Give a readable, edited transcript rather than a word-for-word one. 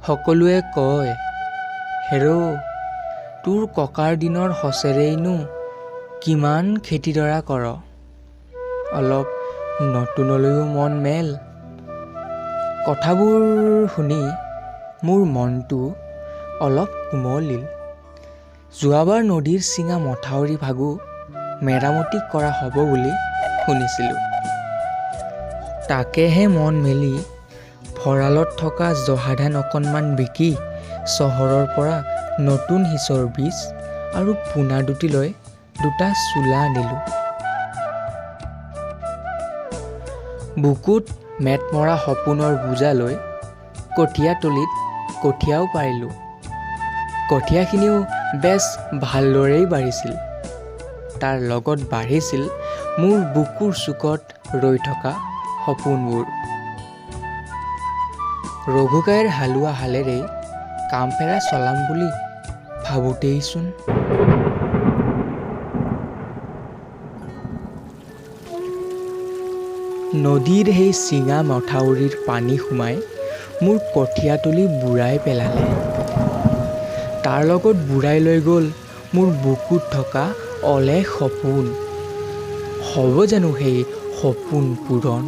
সকলোৱে কয়, হেৰ' তোৰ ককাৰ দিনৰ সঁচেৰেইনো কিমান খেতিডৰা কৰ, অলপ নতুনলৈও মন মেল। কথাবোৰ শুনি মোৰ মনটো অলপ কোমলিল। যোৱাবাৰ নদীৰ চিঙা মথাউৰি ভাগো মেৰামতি কৰা হ'ব বুলি শুনিছিলোঁ। তাকেহে মন মেলি ভঁৰালত থকা জহা ধান অকণমান বিকি চহৰৰ পৰা নতুন শীষৰ বীজ আৰু পোনা দুটি লৈ দুটা চোলা আনিলোঁ। বুকুত মেট মৰা সপোনৰ বোজা লৈ কঠীয়াতলিত কঠীয়াও পাৰিলোঁ। কঠীয়াখিনিও বেছ ভালদৰেই বাঢ়িছিল। তাৰ লগত বাঢ়িছিল মোৰ বুকুৰ চুকত ৰৈ থকা সপোনবোৰ। ৰঘুকাইৰ হালোৱা হালেৰেই কাম ফেৰা চলাম বুলি ভাবোঁতেইচোন নদীৰ সেই চিঙা মথাউৰিৰ পানী সোমাই মোৰ কঠীয়াতলি বুৰাই পেলালে। তাৰ লগত বুৰাই লৈ গ'ল মোৰ বুকুত থকা অলেখ সপোন। হ'ব জানো সেই সপোন পূৰণ?